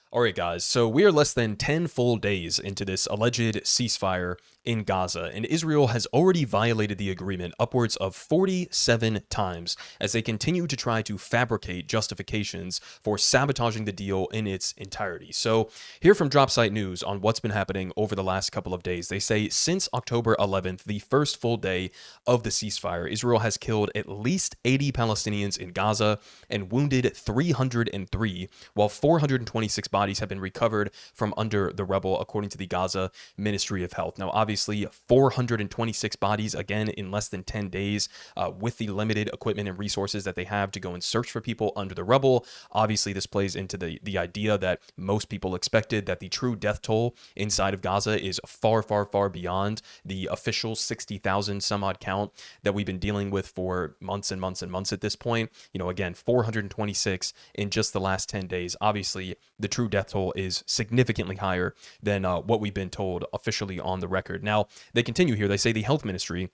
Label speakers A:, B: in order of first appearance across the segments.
A: All right, guys, so we are less than 10 full days into this alleged ceasefire in Gaza, and Israel has already violated the agreement upwards of 47 times as they continue to try to fabricate justifications for sabotaging the deal in its entirety. So, here from Dropsite News on what's been happening over the last couple of days, they say since October 11th, the first full day of the ceasefire, Israel has killed at least 80 Palestinians in Gaza and wounded 303, while 426 bodies have been recovered from under the rubble, according to the Gaza Ministry of Health. Now, obviously, 426 bodies, again, in less than 10 days, with the limited equipment and resources that they have to go and search for people under the rubble. Obviously, this plays into the idea that most people expected, that the true death toll inside of Gaza is far, far, far beyond the official 60,000 some odd count that we've been dealing with for months and months and months at this point. You know, again, 426 in just the last 10 days. Obviously, the true death toll is significantly higher than what we've been told officially on the record. Now, they continue here. They say the health ministry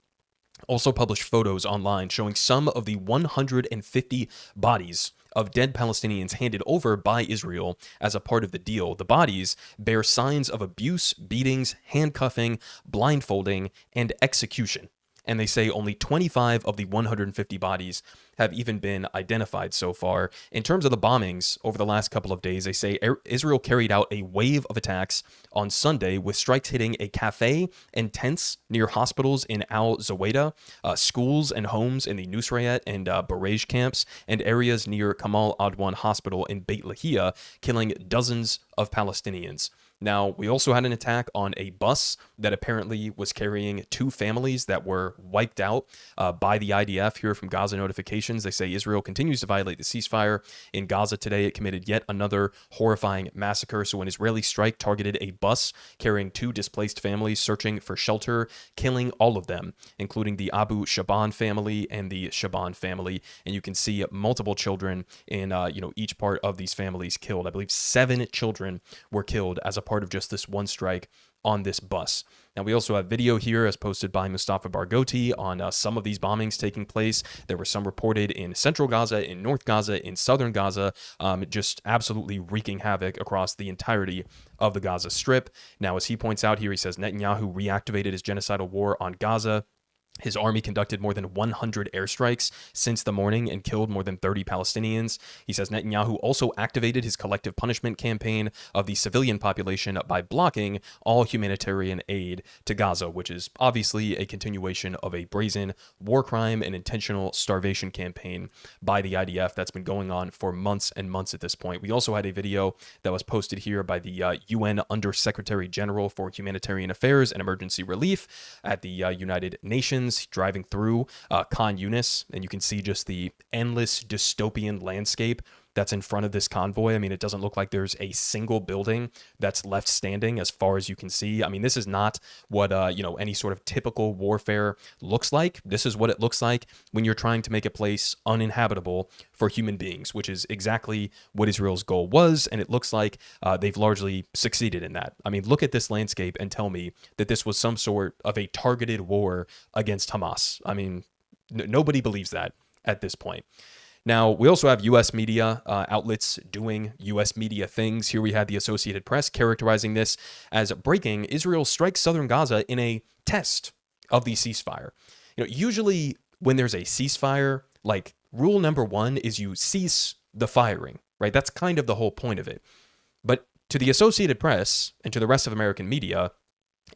A: also published photos online showing some of the 150 bodies of dead Palestinians handed over by Israel as a part of the deal. The bodies bear signs of abuse, beatings, handcuffing, blindfolding, and execution. And they say only 25 of the 150 bodies have even been identified so far. In terms of the bombings over the last couple of days, they say Israel carried out a wave of attacks on Sunday, with strikes hitting a cafe and tents near hospitals in Al Zaweda, schools and homes in the Nusrayet and Barej camps, and areas near Kamal Adwan Hospital in Beit Lahia, killing dozens of Palestinians. Now, we also had an attack on a bus that apparently was carrying two families that were wiped out by the IDF. Here from Gaza Notifications, they say Israel continues to violate the ceasefire. In Gaza today, it committed yet another horrifying massacre. So an Israeli strike targeted a bus carrying two displaced families searching for shelter, killing all of them, including the Abu Shaban family and the Shaban family. And you can see multiple children in each part of these families killed. I believe 7 children were killed as a part of just this one strike on this bus. Now, we also have video here as posted by Mustafa Barghouti on some of these bombings taking place. There were some reported in central Gaza, in North Gaza, in southern Gaza, just absolutely wreaking havoc across the entirety of the Gaza Strip. Now, as he points out here, he says Netanyahu reactivated his genocidal war on Gaza. His army conducted more than 100 airstrikes since the morning and killed more than 30 Palestinians. He says Netanyahu also activated his collective punishment campaign of the civilian population by blocking all humanitarian aid to Gaza, which is obviously a continuation of a brazen war crime and intentional starvation campaign by the IDF that's been going on for months and months at this point. We also had a video that was posted here by the UN Undersecretary General for Humanitarian Affairs and Emergency Relief at the United Nations, driving through Khan Yunis, and you can see just the endless dystopian landscape that's in front of this convoy. I mean, it doesn't look like there's a single building that's left standing as far as you can see. I mean, this is not what any sort of typical warfare looks like. This is what it looks like when you're trying to make a place uninhabitable for human beings, which is exactly what Israel's goal was, and it looks like they've largely succeeded in that. I mean, look at this landscape and tell me that this was some sort of a targeted war against Hamas. I mean, nobody believes that at this point. Now, we also have U.S. media outlets doing U.S. media things. Here we had the Associated Press characterizing this as breaking: Israel strikes southern Gaza in a test of the ceasefire. Usually when there's a ceasefire, like, rule number one is you cease the firing, right? That's kind of the whole point of it. But to the Associated Press and to the rest of American media,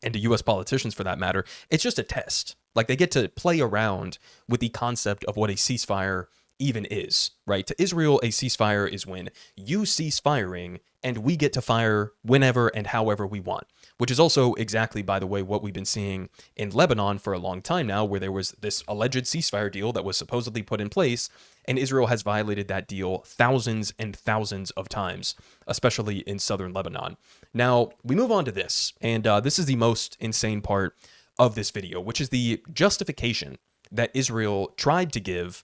A: and to U.S. politicians for that matter, it's just a test. Like, they get to play around with the concept of what a ceasefire even is, right? To Israel, a ceasefire is when you cease firing and we get to fire whenever and however we want, which is also exactly, by the way, what we've been seeing in Lebanon for a long time now, where there was this alleged ceasefire deal that was supposedly put in place, and Israel has violated that deal thousands and thousands of times, especially in southern Lebanon. Now, we move on to this, and this is the most insane part of this video, which is the justification that Israel tried to give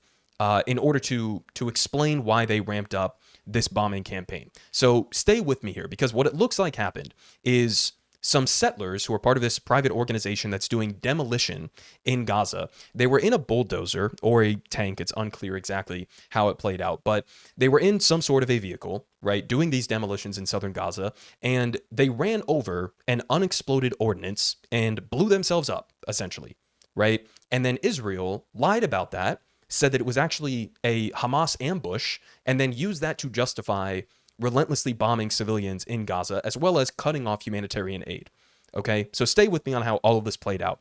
A: in order to explain why they ramped up this bombing campaign. So stay with me here, because what it looks like happened is some settlers who are part of this private organization that's doing demolition in Gaza. They were in a bulldozer or a tank. It's unclear exactly how it played out, but they were in some sort of a vehicle, right, doing these demolitions in southern Gaza, and they ran over an unexploded ordinance and blew themselves up, essentially, right? And then Israel lied about that, said that it was actually a Hamas ambush, and then used that to justify relentlessly bombing civilians in Gaza, as well as cutting off humanitarian aid. Okay, so stay with me on how all of this played out.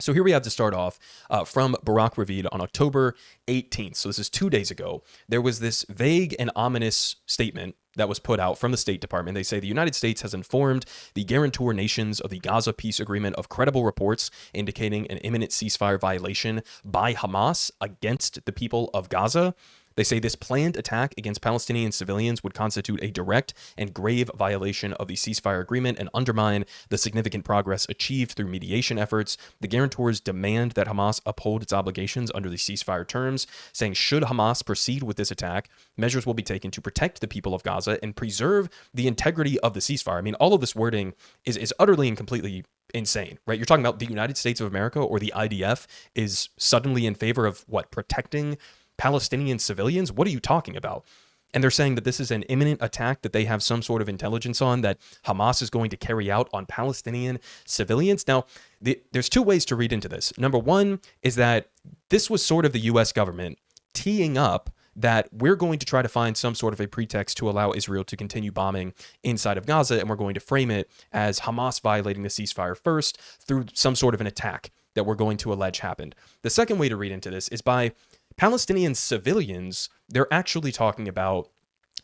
A: So here we have to start off from Barak Ravid on October 18th. So this is 2 days ago. There was this vague and ominous statement that was put out from the State Department. They say the United States has informed the guarantor nations of the Gaza peace agreement of credible reports indicating an imminent ceasefire violation by Hamas against the people of Gaza. They say this planned attack against Palestinian civilians would constitute a direct and grave violation of the ceasefire agreement and undermine the significant progress achieved through mediation efforts. The guarantors demand that Hamas uphold its obligations under the ceasefire terms, saying should Hamas proceed with this attack, measures will be taken to protect the people of Gaza and preserve the integrity of the ceasefire. I mean, all of this wording is utterly and completely insane, right? You're talking about the United States of America or the IDF is suddenly in favor of what? Protecting Palestinian civilians? What are you talking about? And they're saying that this is an imminent attack that they have some sort of intelligence on that Hamas is going to carry out on Palestinian civilians. Now, there's two ways to read into this. Number one is that this was sort of the U.S. government teeing up that we're going to try to find some sort of a pretext to allow Israel to continue bombing inside of Gaza, and we're going to frame it as Hamas violating the ceasefire first through some sort of an attack that we're going to allege happened. The second way to read into this is by Palestinian civilians. They're actually talking about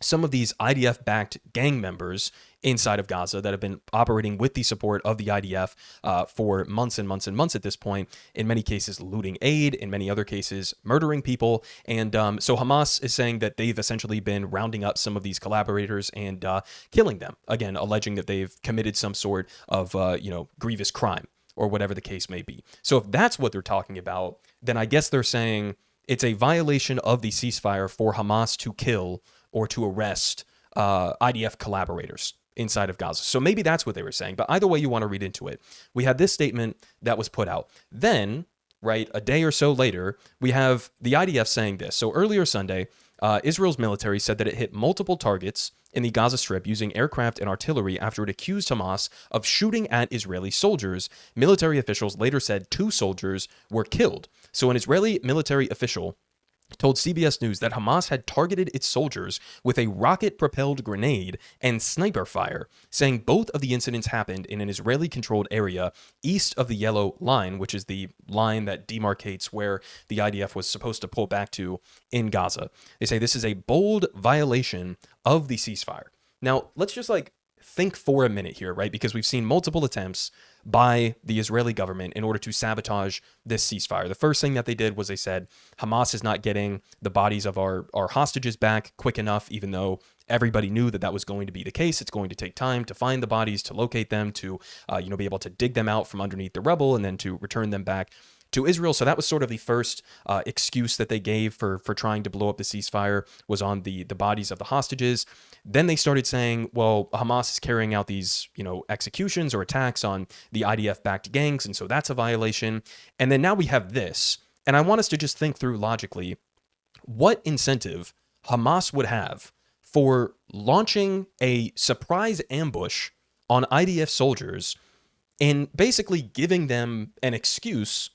A: some of these IDF-backed gang members inside of Gaza that have been operating with the support of the IDF for months and months and months at this point, in many cases looting aid, in many other cases murdering people. And so Hamas is saying that they've essentially been rounding up some of these collaborators and killing them, again, alleging that they've committed some sort of grievous crime or whatever the case may be. So if that's what they're talking about, then I guess they're saying it's a violation of the ceasefire for Hamas to kill or to arrest IDF collaborators inside of Gaza. So maybe that's what they were saying. But either way you want to read into it, we had this statement that was put out. Then, right, a day or so later, we have the IDF saying this. So earlier Sunday, Israel's military said that it hit multiple targets in the Gaza Strip using aircraft and artillery after it accused Hamas of shooting at Israeli soldiers. Military officials later said 2 soldiers were killed. So an Israeli military official told CBS News that Hamas had targeted its soldiers with a rocket-propelled grenade and sniper fire, saying both of the incidents happened in an Israeli-controlled area east of the Yellow Line, which is the line that demarcates where the IDF was supposed to pull back to in Gaza. They say this is a bold violation of the ceasefire. Now, let's just think for a minute here, right? Because we've seen multiple attempts by the Israeli government in order to sabotage this ceasefire. The first thing that they did was they said Hamas is not getting the bodies of our hostages back quick enough, even though everybody knew that that was going to be the case. It's going to take time to find the bodies, to locate them, to be able to dig them out from underneath the rubble and then to return them back to Israel. So that was sort of the first excuse that they gave for trying to blow up the ceasefire, was on the bodies of the hostages. Then they started saying, well, Hamas is carrying out these, executions or attacks on the IDF-backed gangs, and so that's a violation. And then now we have this, and I want us to just think through logically what incentive Hamas would have for launching a surprise ambush on IDF soldiers and basically giving them an excuse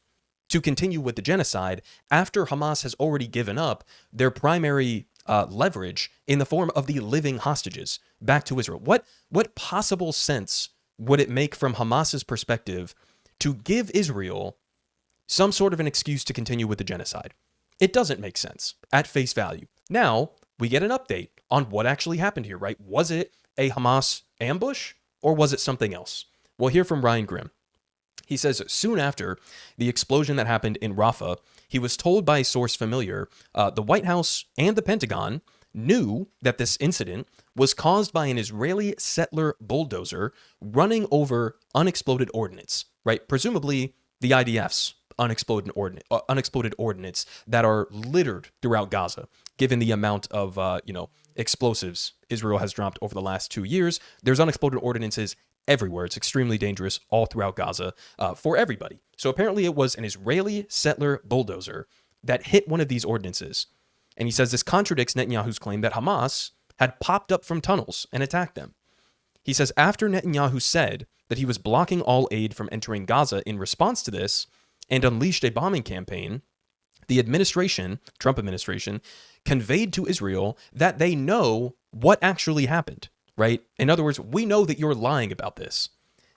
A: to continue with the genocide after Hamas has already given up their primary leverage in the form of the living hostages back to Israel. What possible sense would it make from Hamas's perspective to give Israel some sort of an excuse to continue with the genocide? It doesn't make sense at face value. Now we get an update on what actually happened here, right? Was it a Hamas ambush or was it something else? We'll hear from Ryan Grimm. He says soon after the explosion that happened in Rafah, he was told by a source familiar, the White House and the Pentagon knew that this incident was caused by an Israeli settler bulldozer running over unexploded ordnance, right? Presumably the IDF's unexploded ordnance that are littered throughout Gaza, given the amount of explosives Israel has dropped over the last 2 years. There's unexploded ordnances everywhere. It's extremely dangerous all throughout Gaza for everybody. So apparently it was an Israeli settler bulldozer that hit one of these ordinances. And he says this contradicts Netanyahu's claim that Hamas had popped up from tunnels and attacked them. He says after Netanyahu said that he was blocking all aid from entering Gaza in response to this and unleashed a bombing campaign, the administration, Trump administration, conveyed to Israel that they know what actually happened, right? In other words, we know that you're lying about this.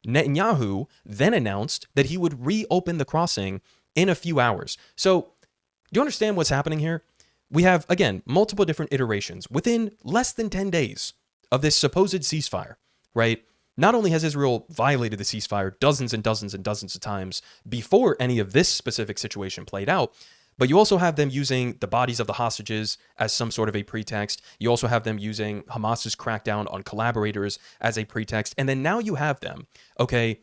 A: Netanyahu then announced that he would reopen the crossing in a few hours. So, do you understand what's happening here? We have, again, multiple different iterations within less than 10 days of this supposed ceasefire, right? Not only has Israel violated the ceasefire dozens and dozens and dozens of times before any of this specific situation played out, but you also have them using the bodies of the hostages as some sort of a pretext. You also have them using Hamas's crackdown on collaborators as a pretext. And then now you have them, okay,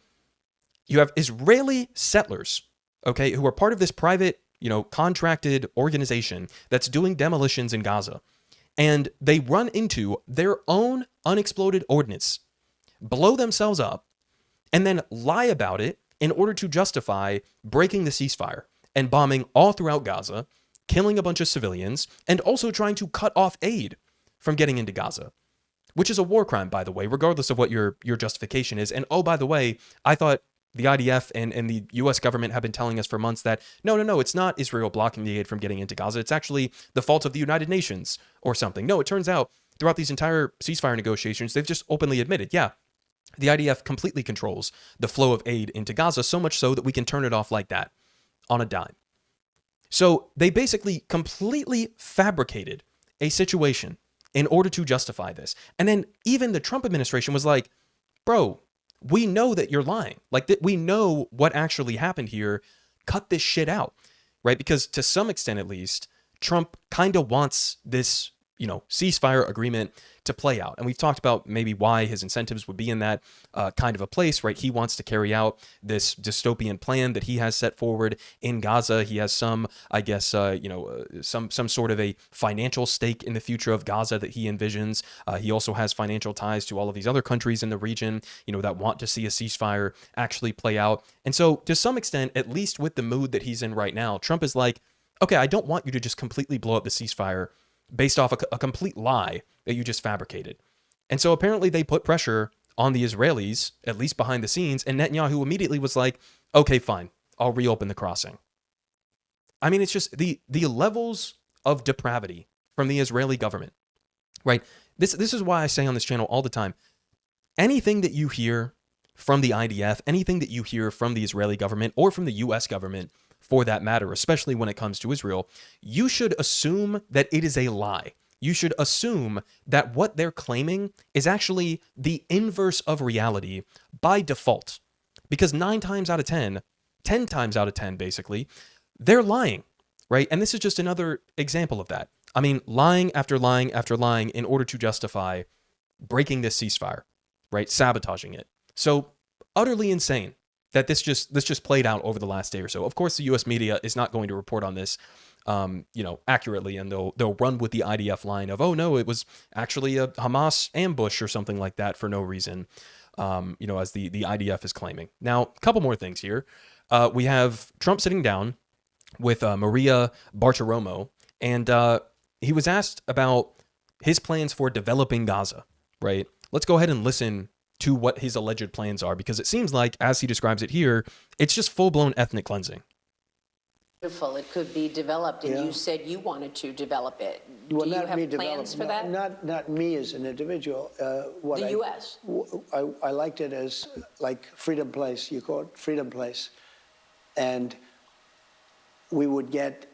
A: you have Israeli settlers, okay, who are part of this private, contracted organization that's doing demolitions in Gaza. And they run into their own unexploded ordinance, blow themselves up, and then lie about it in order to justify breaking the ceasefire and bombing all throughout Gaza, killing a bunch of civilians, and also trying to cut off aid from getting into Gaza, which is a war crime, by the way, regardless of what your justification is. And oh, by the way, I thought the IDF and the U.S. government have been telling us for months that, no, it's not Israel blocking the aid from getting into Gaza. It's actually the fault of the United Nations or something. No, it turns out throughout these entire ceasefire negotiations, they've just openly admitted, yeah, the IDF completely controls the flow of aid into Gaza, so much so that we can turn it off like that on a dime. So they basically completely fabricated a situation in order to justify this. And then even the Trump administration was like, bro, we know that you're lying. Like, that we know what actually happened here. Cut this shit out, right? Because to some extent, at least, Trump kind of wants this, ceasefire agreement to play out. And we've talked about maybe why his incentives would be in that kind of a place, right? He wants to carry out this dystopian plan that he has set forward in Gaza. He has some, I guess, some sort of a financial stake in the future of Gaza that he envisions. He also has financial ties to all of these other countries in the region, that want to see a ceasefire actually play out. And so to some extent, at least with the mood that he's in right now, Trump is like, okay, I don't want you to just completely blow up the ceasefire based off a complete lie that you just fabricated. And so apparently they put pressure on the Israelis, at least behind the scenes, and Netanyahu immediately was like, okay, fine, I'll reopen the crossing. I mean, it's just the levels of depravity from the Israeli government, right? This is why I say on this channel all the time, anything that you hear from the IDF, anything that you hear from the Israeli government or from the US government, for that matter, especially when it comes to Israel, you should assume that it is a lie. You should assume that what they're claiming is actually the inverse of reality by default. Because 9 times out of 10, 10 times out of 10, basically, they're lying, right? And this is just another example of that. I mean, lying after lying after lying in order to justify breaking this ceasefire, right? Sabotaging it. So utterly insane that this just played out over the last day or so. Of course, the U.S. media is not going to report on this, accurately, and they'll run with the IDF line of, oh no, it was actually a Hamas ambush or something like that for no reason, as the IDF is claiming. Now, a couple more things here. We have Trump sitting down with Maria Bartiromo, and he was asked about his plans for developing Gaza, right? Let's go ahead and listen to what his alleged plans are, because it seems like, as he describes it here, it's just full-blown ethnic cleansing.
B: Beautiful. It could be developed, and you said you wanted to develop it.
C: Well,
B: do you
C: not
B: have
C: me
B: plans for that?
C: Not me as an individual.
B: The U.S.
C: I liked it as like Freedom Place. You call it Freedom Place, and we would get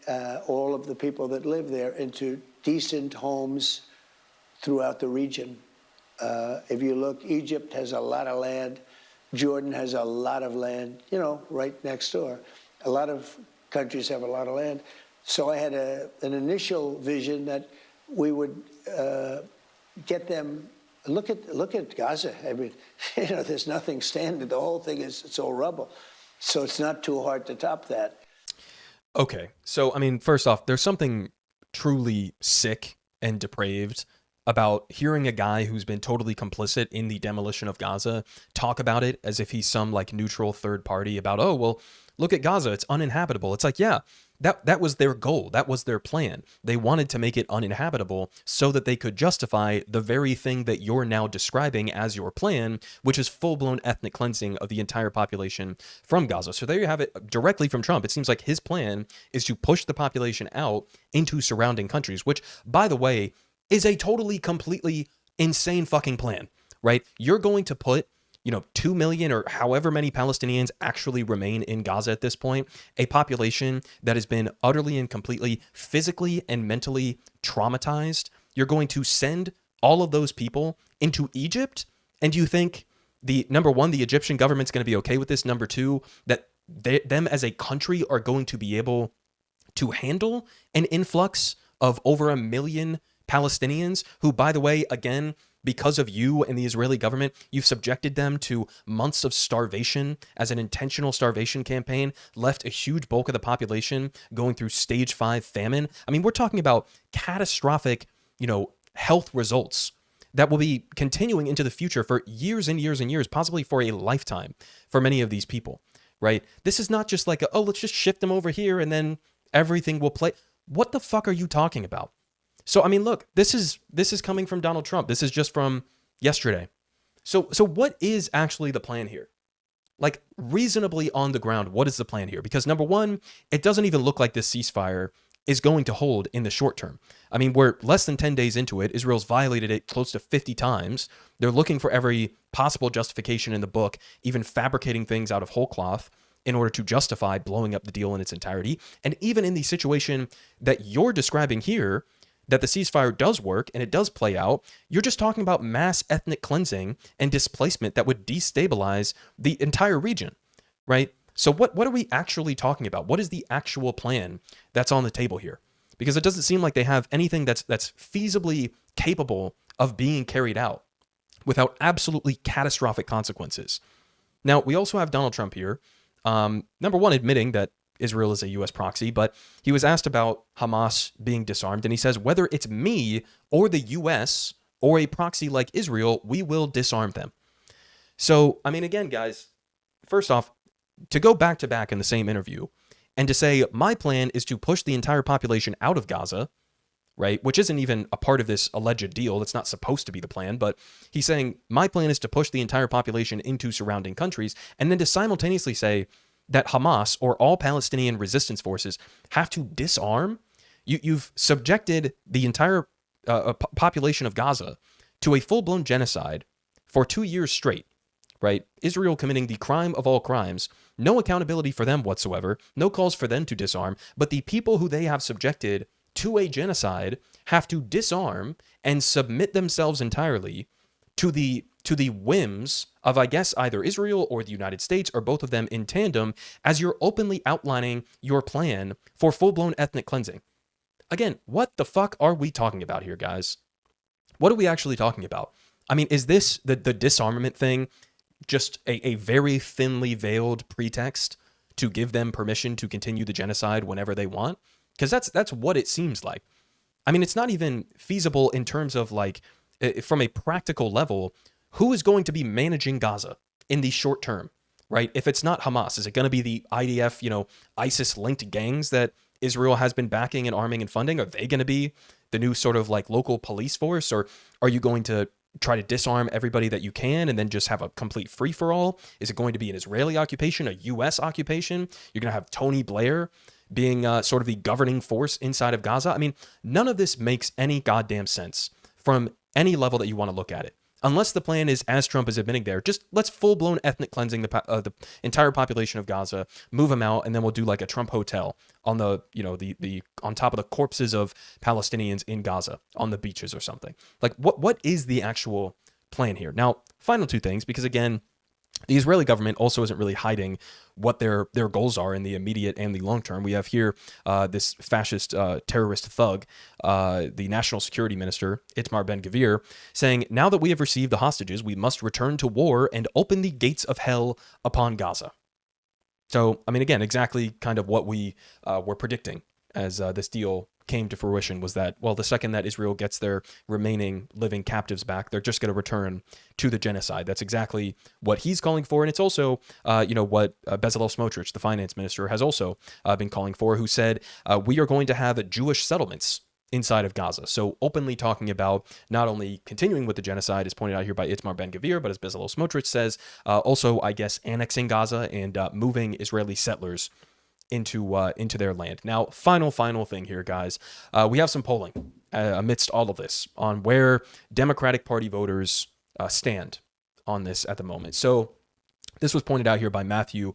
C: all of the people that live there into decent homes throughout the region. If you look, Egypt has a lot of land. Jordan has a lot of land, right next door. A lot of countries have a lot of land. So I had an initial vision that we would get them. Look at Gaza. I mean, there's nothing standing. The whole thing it's all rubble. So it's not too hard to top that.
A: Okay, so I mean, first off, there's something truly sick and depraved about hearing a guy who's been totally complicit in the demolition of Gaza talk about it as if he's some like neutral third party about, oh, well, look at Gaza, it's uninhabitable. It's like, yeah, that was their goal. That was their plan. They wanted to make it uninhabitable so that they could justify the very thing that you're now describing as your plan, which is full-blown ethnic cleansing of the entire population from Gaza. So there you have it directly from Trump. It seems like his plan is to push the population out into surrounding countries, which, by the way, is a totally, completely insane fucking plan, right? You're going to put 2 million or however many Palestinians actually remain in Gaza at this point, a population that has been utterly and completely physically and mentally traumatized. You're going to send all of those people into Egypt. And you think number one, the Egyptian government's going to be okay with this? Number two, that them as a country are going to be able to handle an influx of over 1 million Palestinians who, by the way, again, because of you and the Israeli government, you've subjected them to months of starvation as an intentional starvation campaign, left a huge bulk of the population going through stage 5 famine. I mean, we're talking about catastrophic, health results that will be continuing into the future for years and years and years, possibly for a lifetime for many of these people, right? This is not just like, let's just shift them over here and then everything will play. What the fuck are you talking about? So, I mean, look, this is coming from Donald Trump. This is just from yesterday. So what is actually the plan here? Like, reasonably on the ground, what is the plan here? Because number one, it doesn't even look like this ceasefire is going to hold in the short term. I mean, we're less than 10 days into it. Israel's violated it close to 50 times. They're looking for every possible justification in the book, even fabricating things out of whole cloth in order to justify blowing up the deal in its entirety. And even in the situation that you're describing here, that the ceasefire does work and it does play out, you're just talking about mass ethnic cleansing and displacement that would destabilize the entire region, right? So what are we actually talking about? What is the actual plan that's on the table here? Because it doesn't seem like they have anything that's feasibly capable of being carried out without absolutely catastrophic consequences. Now, we also have Donald Trump here, number one, admitting that Israel is a U.S. proxy, but he was asked about Hamas being disarmed, and he says, whether it's me or the U.S. or a proxy like Israel, we will disarm them. So, I mean, again, guys, first off, to go back to back in the same interview and to say, my plan is to push the entire population out of Gaza, right, which isn't even a part of this alleged deal. That's not supposed to be the plan, but he's saying, my plan is to push the entire population into surrounding countries, and then to simultaneously say that Hamas or all Palestinian resistance forces have to disarm. You've subjected the entire population of Gaza to a full-blown genocide for 2 years straight, right? Israel committing the crime of all crimes, no accountability for them whatsoever, no calls for them to disarm, but the people who they have subjected to a genocide have to disarm and submit themselves entirely to the whims of, I guess, either Israel or the United States, or both of them in tandem, as you're openly outlining your plan for full-blown ethnic cleansing. Again, what the fuck are we talking about here, guys? What are we actually talking about? I mean, is this the disarmament thing just a very thinly veiled pretext to give them permission to continue the genocide whenever they want? Because that's what it seems like. I mean, it's not even feasible in terms of, like, from a practical level, who is going to be managing Gaza in the short term, right? If it's not Hamas, is it going to be the IDF, ISIS-linked gangs that Israel has been backing and arming and funding? Are they going to be the new sort of like local police force? Or are you going to try to disarm everybody that you can and then just have a complete free-for-all? Is it going to be an Israeli occupation, a U.S. occupation? You're going to have Tony Blair being sort of the governing force inside of Gaza? I mean, none of this makes any goddamn sense from any level that you want to look at it. Unless the plan is, as Trump is admitting there, just let's full-blown ethnic cleansing the entire population of Gaza, move them out, and then we'll do like a Trump hotel on the on top of the corpses of Palestinians in Gaza on the beaches or something. Like, what is the actual plan here? Now, final two things, because again, the Israeli government also isn't really hiding what their goals are in the immediate and the long term. We have here this fascist terrorist thug, the national security minister, Itamar Ben-Gvir, saying, now that we have received the hostages, we must return to war and open the gates of hell upon Gaza. So, I mean, again, exactly kind of what we were predicting as this deal came to fruition was that, well, the second that Israel gets their remaining living captives back, they're just going to return to the genocide. That's exactly what he's calling for. And it's also, what Bezalel Smotrich, the finance minister, has also been calling for, who said, we are going to have Jewish settlements inside of Gaza. So openly talking about not only continuing with the genocide, as pointed out here by Itamar Ben-Gvir, but as Bezalel Smotrich says, also, I guess, annexing Gaza and moving Israeli settlers into their land. Now, final thing here, guys. We have some polling amidst all of this on where Democratic Party voters stand on this at the moment. So this was pointed out here by Matthew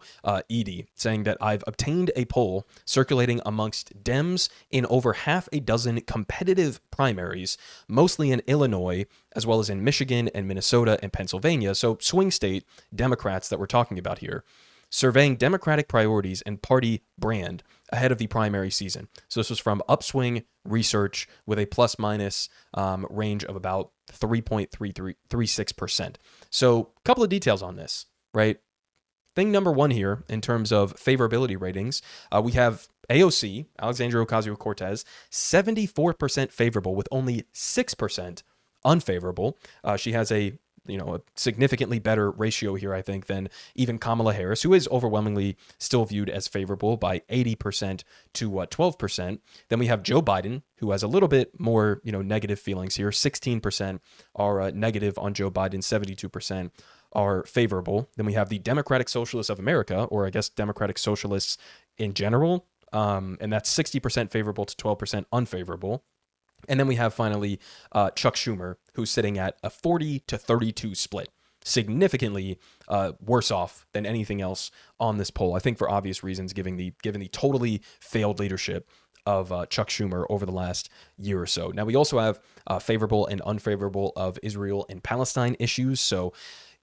A: Eady, saying that I've obtained a poll circulating amongst Dems in over half a dozen competitive primaries, mostly in Illinois, as well as in Michigan and Minnesota and Pennsylvania. So swing state Democrats that we're talking about here, surveying Democratic priorities and party brand ahead of the primary season. So this was from Upswing Research with a plus-minus range of about 3.36%. So a couple of details on this, right? Thing number one here in terms of favorability ratings, we have AOC, Alexandria Ocasio-Cortez, 74% favorable with only 6% unfavorable. She has a significantly better ratio here, I think, than even Kamala Harris, who is overwhelmingly still viewed as favorable by 80% to 12%. Then we have Joe Biden, who has a little bit more, negative feelings here. 16% are negative on Joe Biden, 72% are favorable. Then we have the Democratic Socialists of America, or I guess Democratic Socialists in general, and that's 60% favorable to 12% unfavorable. And then we have finally Chuck Schumer, who's sitting at a 40 to 32 split, significantly worse off than anything else on this poll. I think for obvious reasons, given the totally failed leadership of Chuck Schumer over the last year or so. Now we also have favorable and unfavorable of Israel and Palestine issues. So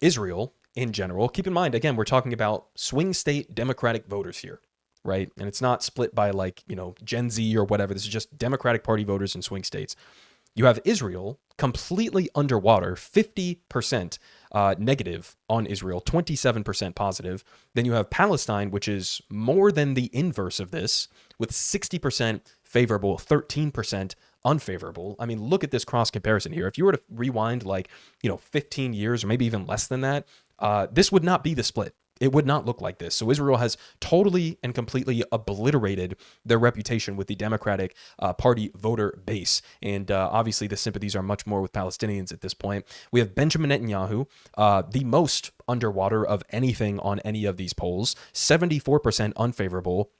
A: Israel in general, keep in mind, again, we're talking about swing state Democratic voters here, right? And it's not split by Gen Z or whatever. This is just Democratic Party voters in swing states. You have Israel completely underwater, 50% negative on Israel, 27% positive. Then you have Palestine, which is more than the inverse of this, with 60% favorable, 13% unfavorable. I mean, look at this cross comparison here. If you were to rewind 15 years or maybe even less than that, this would not be the split. It would not look like this. So Israel has totally and completely obliterated their reputation with the Democratic Party voter base. And obviously the sympathies are much more with Palestinians at this point. We have Benjamin Netanyahu, the most underwater of anything on any of these polls, 74% unfavorable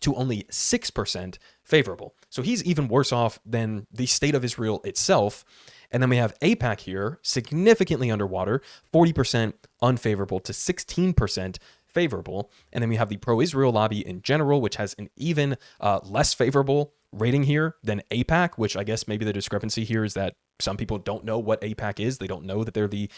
A: to only 6% favorable. So he's even worse off than the state of Israel itself. And then we have AIPAC here, significantly underwater, 40% unfavorable to 16% favorable. And then we have the pro-Israel lobby in general, which has an even less favorable rating here than AIPAC, which I guess maybe the discrepancy here is that some people don't know what AIPAC is. They don't know that they're the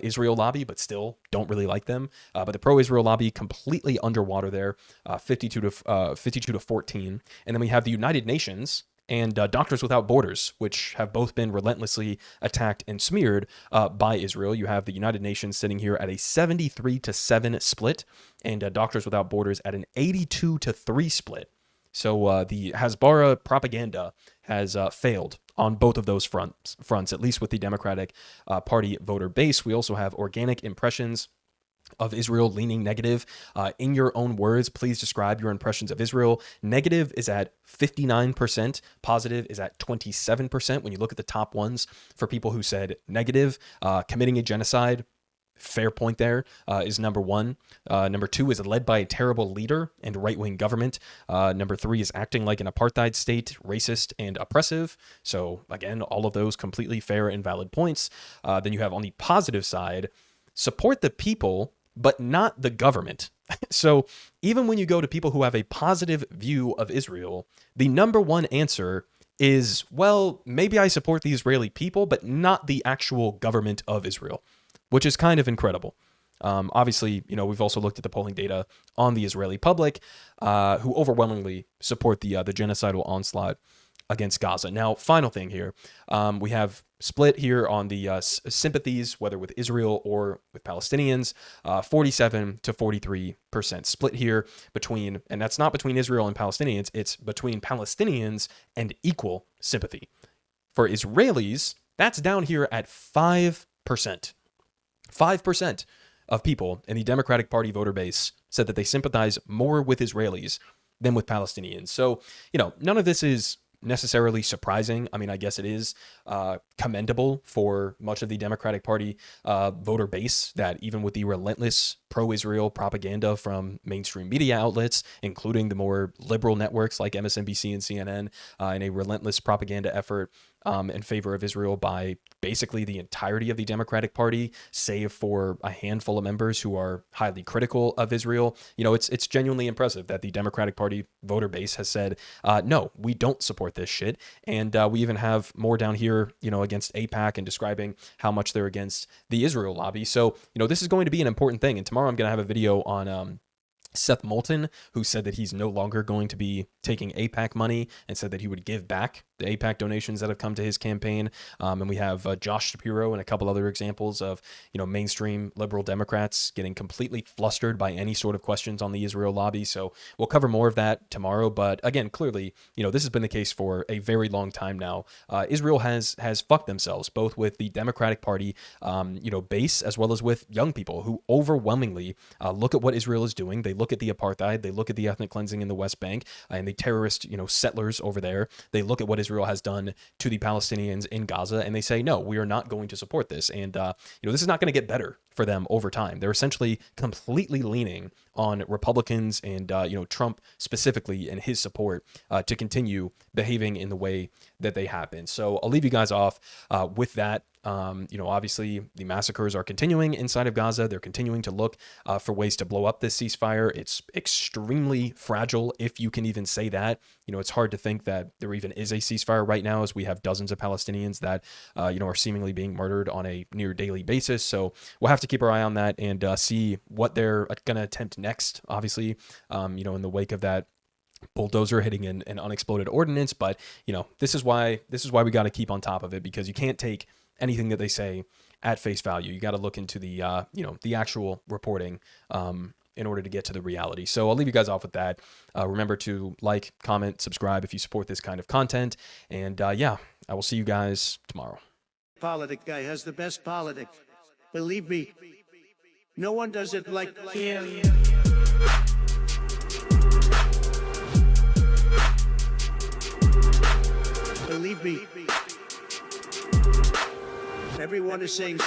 A: Israel lobby, but still don't really like them. But the pro-Israel lobby completely underwater there, 52 to 14. And then we have the United Nations and Doctors Without Borders, which have both been relentlessly attacked and smeared by Israel. You have the United Nations sitting here at a 73 to 7 split, and Doctors Without Borders at an 82 to 3 split. So the Hasbara propaganda has failed on both of those fronts, at least with the Democratic Party voter base. We also have organic impressions of Israel leaning negative. In your own words, please describe your impressions of Israel. Negative is at 59%. Positive is at 27%. When you look at the top ones for people who said negative, committing a genocide, fair point there, is number one. Number two is led by a terrible leader and right-wing government. Number three is acting like an apartheid state, racist and oppressive. So again, all of those completely fair and valid points. Then you have on the positive side, support the people, but not the government. So even when you go to people who have a positive view of Israel, the number one answer is, well, maybe I support the Israeli people, but not the actual government of Israel, which is kind of incredible. Obviously, we've also looked at the polling data on the Israeli public, who overwhelmingly support the genocidal onslaught against Gaza. Now, final thing here, we have split here on the sympathies, whether with Israel or with Palestinians, 47 to 43% split here between, and that's not between Israel and Palestinians, it's between Palestinians and equal sympathy. For Israelis, that's down here at 5%. 5% of people in the Democratic Party voter base said that they sympathize more with Israelis than with Palestinians. So, none of this is necessarily surprising. I mean, I guess it is commendable for much of the Democratic Party voter base that even with the relentless pro-Israel propaganda from mainstream media outlets, including the more liberal networks like MSNBC and CNN, in a relentless propaganda effort in favor of Israel by basically the entirety of the Democratic Party, save for a handful of members who are highly critical of Israel. It's genuinely impressive that the Democratic Party voter base has said, no, we don't support this shit. And we even have more down here, against AIPAC and describing how much they're against the Israel lobby. So, this is going to be an important thing. And tomorrow I'm going to have a video on Seth Moulton, who said that he's no longer going to be taking AIPAC money and said that he would give back the AIPAC donations that have come to his campaign. And we have Josh Shapiro and a couple other examples of, mainstream liberal Democrats getting completely flustered by any sort of questions on the Israel lobby. So we'll cover more of that tomorrow. But again, clearly, this has been the case for a very long time now. Israel has fucked themselves, both with the Democratic Party, base, as well as with young people who overwhelmingly look at what Israel is doing. They look at the apartheid, they look at the ethnic cleansing in the West Bank and the terrorist, settlers over there. They look at what Israel has done to the Palestinians in Gaza, and they say, no, we are not going to support this. And, this is not going to get better for them over time. They're essentially completely leaning on Republicans and, Trump specifically and his support to continue behaving in the way that they have been. So I'll leave you guys off with that. Obviously the massacres are continuing inside of Gaza. They're continuing to look for ways to blow up this ceasefire. It's extremely fragile, if you can even say that. It's hard to think that there even is a ceasefire right now, as we have dozens of Palestinians that, are seemingly being murdered on a near daily basis. So we'll have to keep our eye on that and see what they're going to attempt next, obviously, in the wake of that bulldozer hitting an unexploded ordinance. But, this is why we got to keep on top of it, because you can't take anything that they say at face value. You got to look into the, the actual reporting in order to get to the reality. So I'll leave you guys off with that. Remember to like, comment, subscribe if you support this kind of content. And I will see you guys tomorrow.
C: Politic guy has the best politic. Believe me, no one does it like him. Believe me. Everyone is saying